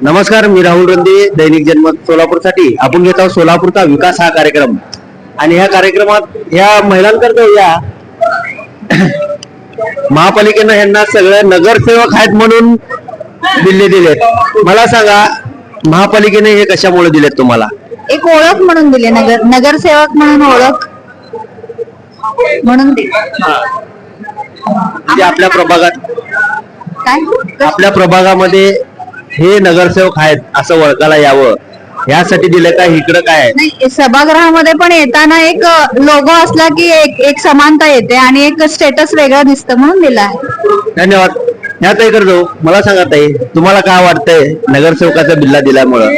नमस्कार, मी राहुल रंदे, दैनिक जनमत सोलापूरसाठी आपण घेत आहोत सोलापूरचा विकास हा कार्यक्रम. आणि ह्या कार्यक्रमात ह्या महिलांकरता या महापालिकेनं यांना सगळे नगरसेवक आहेत म्हणून दिल्ली दिलेत. मला सांगा, महापालिकेने हे कशामुळे दिलेत तुम्हाला? एक ओळख म्हणून दिले, नगरसेवक म्हणून ओळख म्हणून दिले. म्हणजे आपल्या प्रभागात, काय आपल्या प्रभागामध्ये हे नगरसेवक आहेत असं ओळखायला यावं यासाठी दिले का? इकडं काय नाही, सभागृहामध्ये पण येताना एक लोगो असला की एक समानता येते आणि एक स्टेटस वेगळं दिसतं म्हणून दिला आहे. धन्यवाद. ह्या ताई करतो, मला सांगा ताई, तुम्हाला काय वाटतंय नगरसेवकाचा बिल्ला दिल्यामुळं?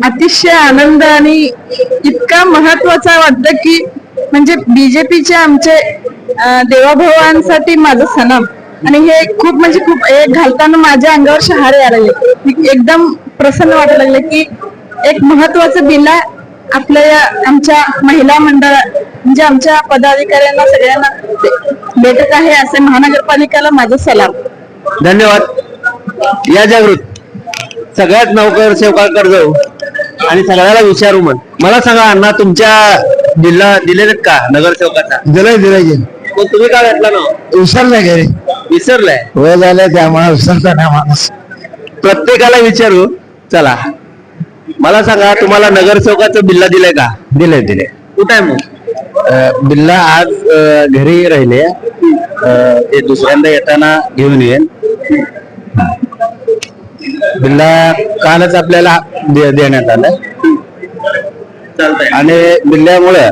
अतिशय आनंद आणि इतका महत्वाचा वाटतं की म्हणजे बीजेपीचे आमचे देवाभावांसाठी माझं सनम. आणि हे खूप म्हणजे खूप एक घालताना माझ्या अंगावर शहारे यायला लागले. एकदम प्रसन्न वाटायला लागले की एक महत्वाचं बिल्ला आपल्या आमच्या महिला मंडळ म्हणजे आमच्या पदाधिकाऱ्यांना सगळ्यांना भेटत आहे. असे महानगरपालिकेला माझं सलाम. धन्यवाद. या जागृत सगळ्यात नगरसेवकाकडे जाऊ आणि सगळ्याला विचारू. मला सांगा अण्णा, तुमच्या बिल्ला दिलेत का नगरसेवकाचा? दिलाय. मग तुम्ही काय घेतला ना? विसरलाय घरी, विसरलाय? वय झालंय त्यामुळे विसरता नाही माणूस. प्रत्येकाला विचारू. चला, मला सांगा, तुम्हाला नगरसेवकाचं बिल्ला दिलंय का? दिले. कुठं आहे मग? बिल्ला आज घरी राहिले, ते दुसऱ्यांदा येताना घेऊन येईल. बिल्ला कालच आपल्याला देण्यात आलं. चालतंय. आणि बिल्ल्यामुळे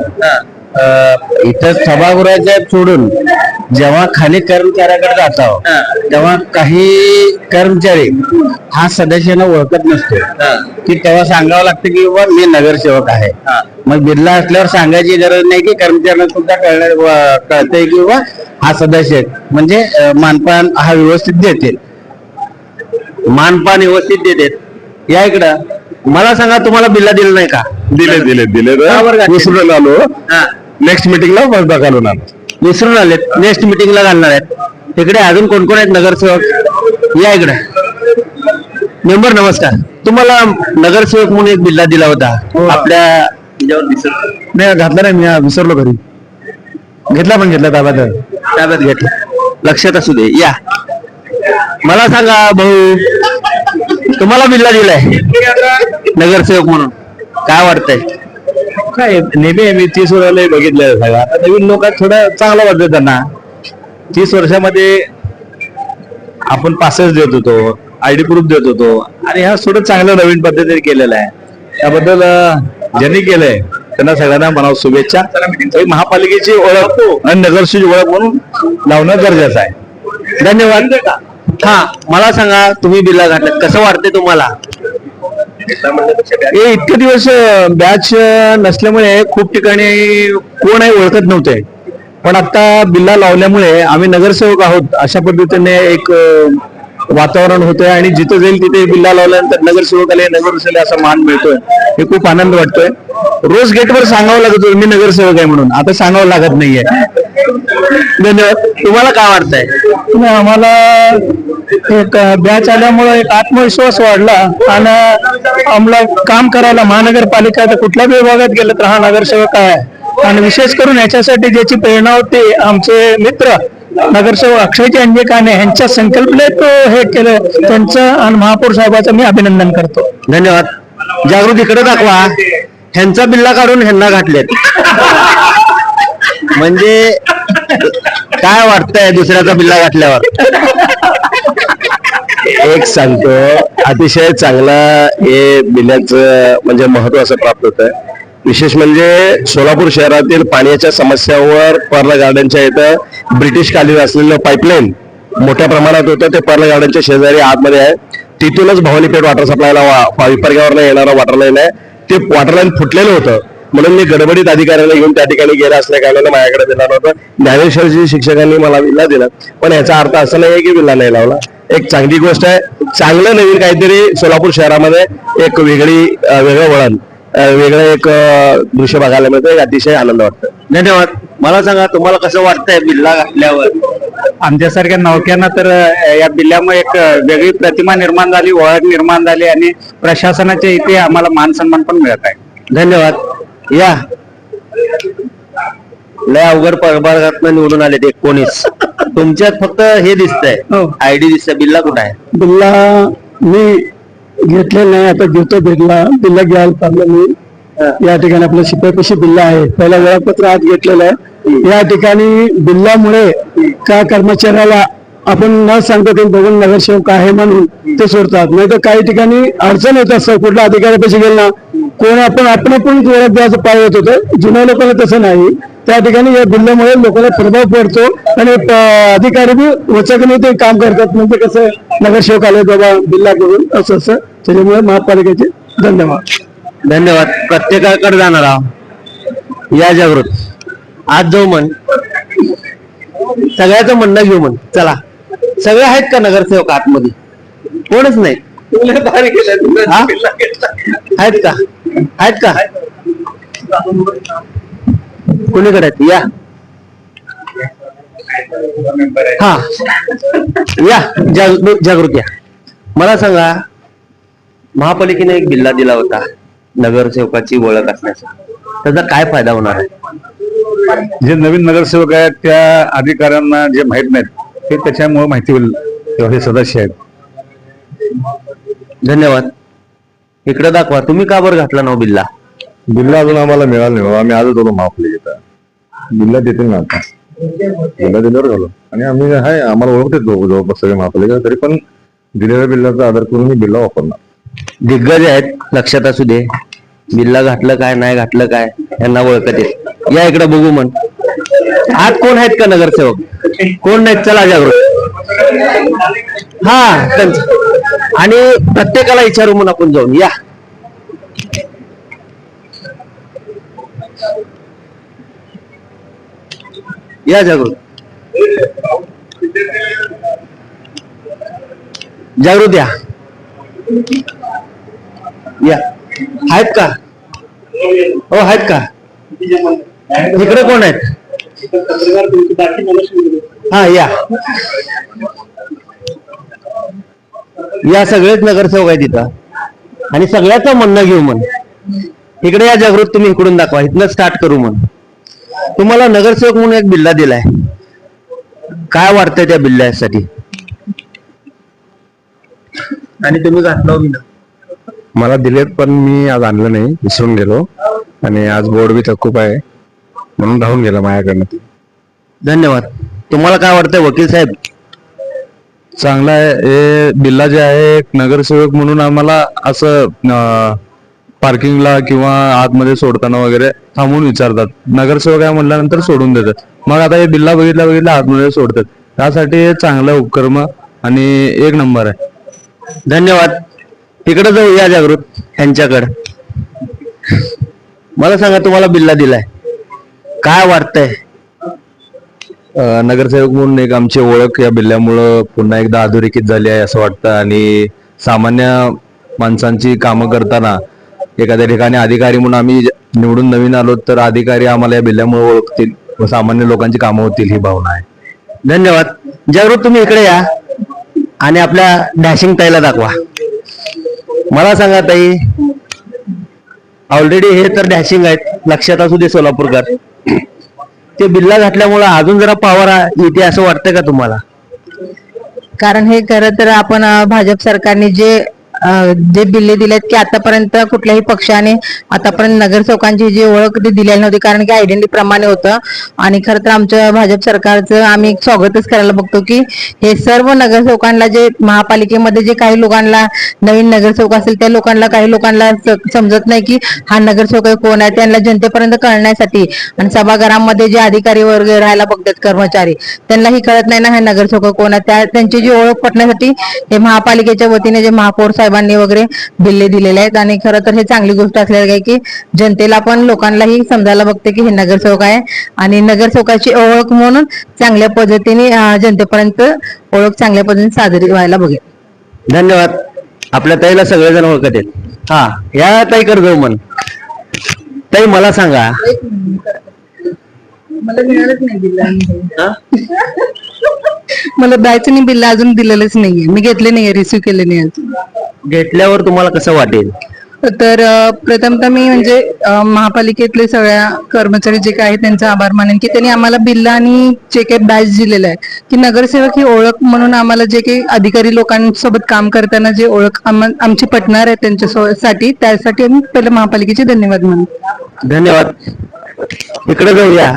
इथं सभागृहाच्या सोडून जेव्हा खाली कर्मचाऱ्याकडे जातो तेव्हा काही कर्मचारी हा सदस्यांना ओळखत नसतो की तेव्हा सांगावं लागतं की बाबा मी नगरसेवक आहे. मग बिल्ला असल्यावर सांगायची गरज नाही की कर्मचाऱ्यांना सुद्धा कळतंय की बाबा हा सदस्य आहे. म्हणजे मानपान हा व्यवस्थित देते. मानपान व्यवस्थित देतात. या इकडं मला सांगा, तुम्हाला बिल्ला दिलं नाही का? दिले का बरं घातले? विसरून आलो. हा, नेक्स्ट मिटिंगला घालून आलो. विसरून आलेत. नेक्स्ट मिटिंगला घालणार आहेत. तिकडे अजून कोण कोण आहेत नगरसेवक? या इकडे. मेंबर नमस्कार. तुम्हाला नगरसेवक म्हणून एक बिल्ला दिला होता आपल्या नाही घातला नाही, मी विसरलो घरी. घेतला ताब्यात घेतला. लक्षात असू दे. या, मला सांगा भाऊ, तुम्हाला बिल्ला दिलाय नगरसेवक म्हणून, काय वाटतंय? काय नेहमी मी 30 वर्षाला बघितलं सगळं. आता नवीन लोक थोडं चांगलं वाटतं त्यांना. 30 वर्षामध्ये आपण पासेस देत होतो, आयडी प्रूफ देत होतो, आणि हा थोडं चांगलं नवीन पद्धतीने केलेलं आहे. त्याबद्दल ज्यांनी केलंय त्यांना सगळ्यांना म्हणावं शुभेच्छा. महापालिकेची ओळख आणि नगरची ओळख म्हणून लावणं गरजेचं आहे. धन्यवाद. हा, मला सांगा, तुम्ही बिल्ला घातलं, कसं वाटतंय तुम्हाला? हे इतके दिवस बॅच नसल्यामुळे खूप ठिकाणी कोण आहे ओळखत नव्हते. पण आता बिल्ला लावल्यामुळे आम्ही नगरसेवक आहोत अशा पद्धतीने एक वातावरण होतंय. आणि जिथे जाईल तिथे बिल्ला लावल्यानंतर नगरसेवकाला असा मान मिळतोय. हे खूप आनंद वाटतोय. रोज गेटवर सांगावं लागत होतं मी नगरसेवक आहे म्हणून, आता सांगावं लागत नाहीये. धन्यवाद. तुम्हाला काय वाटतंय? आम्हाला एक बॅच आल्यामुळे एक आत्मविश्वास वाढला आणि आम्हाला काम करायला महानगरपालिका कुठल्या विभागात गेलं तर हा नगरसेवक आहे. आणि विशेष करून याच्यासाठी ज्याची प्रेरणा होती आमचे मित्र नगरसेवक अक्षयजी अंजेकाने यांच्या संकल्पनेत हे केलं. त्यांचं आणि महापौर साहेबांचं मी अभिनंदन करतो. धन्यवाद. जागृती इकडे दाखवा. ह्यांचा बिल्ला काढून ह्यांना घातलेत. म्हणजे काय वाटतंय दुसऱ्याचा बिल्ला घातल्यावर? एक सांगतो, अतिशय चांगला हे बिल्ल्याचं म्हणजे महत्व असं प्राप्त होत आहे. विशेष म्हणजे सोलापूर शहरातील पाण्याच्या समस्यावर पर्ल गार्डनच्या इथं ब्रिटिश कालीन असलेलं पाईपलाईन मोठ्या प्रमाणात होतं. ते पर्ल गार्डनच्या शेजारी आतमध्ये आहे. तिथूनच भवानीपेठ वॉटर सप्लायला विपर्ग्यावरनं येणारं वॉटर लाईन आहे. ते वॉटर लाईन फुटलेलं होतं म्हणून मी गडबडीत अधिकाऱ्यांना घेऊन त्या ठिकाणी गेला असल्या कारणाने माझ्याकडे दिला नव्हतं. ज्ञानेश्वरजी शिक्षकांनी मला बिल्ला दिला, पण याचा अर्थ असा नाही की बिल्ला नाही लावला. एक चांगली गोष्ट आहे. चांगलं नवीन काहीतरी सोलापूर शहरामध्ये एक वेगळं वळण, वेगळं एक दृश्य बघायला मिळतं. अतिशय आनंद वाटतो. धन्यवाद. मला सांगा, तुम्हाला कसं वाटतंय बिल्ला घातल्यावर? आमच्यासारख्या नौक्यांना तर या बिल्ल्यामुळे एक वेगळी प्रतिमा निर्माण झाली, ओळख निर्माण झाली आणि प्रशासनाच्या इथे आम्हाला मान सन्मान पण मिळत आहे. धन्यवाद. या लय अवघड प्रभागातनं निवडून आले 19. तुमच्यात फक्त हे दिसतंय, आयडी दिसतंय. बिल्ला कुठं आहे? बिल्ला मी घेतलेला नाही, आता घेतो. बिल्ला घ्यायला पाहिलं मी. या ठिकाणी आपल्या शिपाईपाशी बिल्ला आहे. पहिला वेळापत्र आज घेतलेलं आहे. या ठिकाणी बिल्लामुळे त्या कर्मचाऱ्याला आपण न सांगतो ते बघून नगरसेवक आहे म्हणून ते सोडतात. नाही तर काही ठिकाणी अडचण येत असतं. कुठल्या अधिकाऱ्यापाशी गेलं ना कोण आपण ओळख द्यायचं पाय होत होतं. जुन्या लोकांना तसं नाही. त्या ठिकाणी या बिल्ल्यामुळे लोकांना प्रभाव पडतो आणि अधिकारी बी वचकने ते काम करतात. म्हणजे कसं नगरसेवक आले बाबा बिल्ला करून असं त्याच्यामुळे महापालिकेचे धन्यवाद. धन्यवाद. प्रत्येकाकडे जाणार आहोत. या जागृत आज जाऊ म्हण, सगळ्याचं म्हणणं घेऊ म्हण. चला, सगळे आहेत का नगरसेवक आतमध्ये? कोणच नाही. हा? आहेत का? आहेत का? कोणीकडे आहेत? या हा या जागृत या. मला सांगा, महापालिकेने एक बिल्ला दिला होता नगरसेवकाची ओळख असण्याचा, त्याचा काय फायदा होणार आहे? जे नवीन नगरसेवक आहेत त्या अधिकाऱ्यांना जे माहित नाहीत ते त्याच्यामुळे माहिती होईल. हे सदस्य आहेत. धन्यवाद. इकडे दाखवा, तुम्ही का बरं घातला ना बिल्ला? बिल्ला अजून आम्हाला मिळाला नाही. आम्ही आजच आलो महापालिकेत. बिल्ला देतील ना आता. बिल्ला दिल्यावर झालो आणि आम्ही आहे आम्हाला ओळखते जवळपास सगळे महापालिका. तरी पण दिलेल्या बिल्लाचा आधार करून मी बिल्ला वापरणार. दिग्गज आहेत, लक्षात असू दे. बिल्ला घातलं काय नाही घातलं काय यांना ओळखत येत. या इकडे बघू म्हण. आत कोण आहेत का नगरसेवक? कोण नाहीत? चला जागृत. हा आणि प्रत्येकाला विचारू म्हणून आपण जाऊन या. या जागृत. जागृत या. या आहेत का? हो आहेत का? इकडे कोण आहेत? हा या. या सगळेच नगरसेवक आहेत इथं आणि सगळ्याचं म्हणणं घेऊ म्हण. इकडे या जागृत. तुम्ही इकडून दाखवा. इथनं स्टार्ट करू म्हण. तुम्हाला नगरसेवक म्हणून एक बिल्ला दिलाय, काय वाटतंय त्या बिल्ल्यासाठी? आणि तुम्ही घातला बिल्ला? मला दिलेत पण मी आज आणलं नाही, विसरून गेलो. आणि आज बोर्ड बी खूप आहे म्हणून राहून गेला माझ्याकडनं. धन्यवाद. तुम्हाला काय वाटतंय वकील साहेब? चांगला आहे हे बिल्ला जे आहे. एक नगरसेवक म्हणून आम्हाला असं पार्किंगला किंवा आतमध्ये सोडताना वगैरे थांबून विचारतात. नगरसेवक आहे म्हटल्यानंतर सोडून देतात. मग आता हे बिल्ला बघितला आतमध्ये सोडतात. त्यासाठी हे चांगला उपक्रम आणि एक नंबर आहे. धन्यवाद. तिकडे जाऊ या जागृत यांच्याकडे. मला सांगा, तुम्हाला बिल्ला दिलाय, काय वाटतंय? नगरसेवक म्हणून एक आमची ओळख या बिल्ल्यामुळं पुन्हा एकदा अधोरेखित झाली आहे असं वाटतं. आणि सामान्य माणसांची कामं करताना एखाद्या ठिकाणी अधिकारी म्हणून आम्ही निवडून नवीन आलो तर अधिकारी आम्हाला या बिल्ल्यामुळे ओळखतील व सामान्य लोकांची कामं होतील ही भावना आहे. धन्यवाद. जागृत तुम्ही इकडे या आणि आपल्या डॅशिंग ताईला दाखवा. मला सांगा ताई, ऑलरेडी हे तर डॅशिंग आहेत, लक्षात असू दे सोलापूरकर. ते बिल्ला घातल्यामुळे अजून जरा पॉवर येते असं वाटतंय का तुम्हाला? कारण हे खरं तर आपण भाजप सरकारने जे बिल्ले दिलेत की आतापर्यंत कुठल्याही पक्षाने आतापर्यंत नगरसेवकांची जी ओळख ती दिलेली नव्हती, कारण की आयडेंटिटी प्रमाणे होतं. आणि खरं तर आमच्या भाजप सरकारचं आम्ही स्वागतच करायला बघतो की हे सर्व नगरसेवकांना, जे महापालिकेमध्ये जे काही लोकांना नवीन नगरसेवक असेल त्या लोकांना, काही लोकांना समजत नाही की हा नगरसेवक कोण आहे, त्यांना जनतेपर्यंत कळण्यासाठी. आणि सभागृहामध्ये जे अधिकारी वगैरे राहायला बघतात कर्मचारी, त्यांनाही कळत नाही ना हा नगरसेवक कोण आहे. त्यांची जी ओळख पटण्यासाठी हे महापालिकेच्या वतीने जे महापौर साहेबांनी वगैरे बिल्ले दिलेले आहेत. आणि खरं तर हे चांगली गोष्ट असल्याने की जनतेला पण लोकांनाही समजायला बघते की हे नगरसेवक आहे आणि नगरसेवकाची ओळख म्हणून चांगल्या पद्धतीने जनतेपर्यंत ओळख चांगल्या पद्धतीने साजरी व्हायला बघेल. धन्यवाद. आपल्या ताईला सगळेजण ओळखत आहेत. हा या ताईकडे जाऊ म्हण. ताई मला सांगा, मला मिळालंच नाही बिल्ला. मला बॅचनी बिल अजून दिलेलंच नाहीये, मी घेतले नाहीये, रिसिव्ह केले नाही अजून. घेतल्यावर तुम्हाला कसं वाटेल? तर प्रथमतः मी म्हणजे महापालिकेतले सगळ्या कर्मचारी जे काही आहेत त्यांचा आभार मानेन की त्यांनी आम्हाला बिल आणि जे काही बॅच दिलेलं आहे की नगरसेवक ही ओळख म्हणून आम्हाला जे काही अधिकारी लोकांसोबत काम करताना जे ओळख आमची पटणार आहे त्यांच्यासाठी, त्यासाठी आम्ही पहिलं महापालिकेचे धन्यवाद मानतो. धन्यवाद. इकडे जाऊया.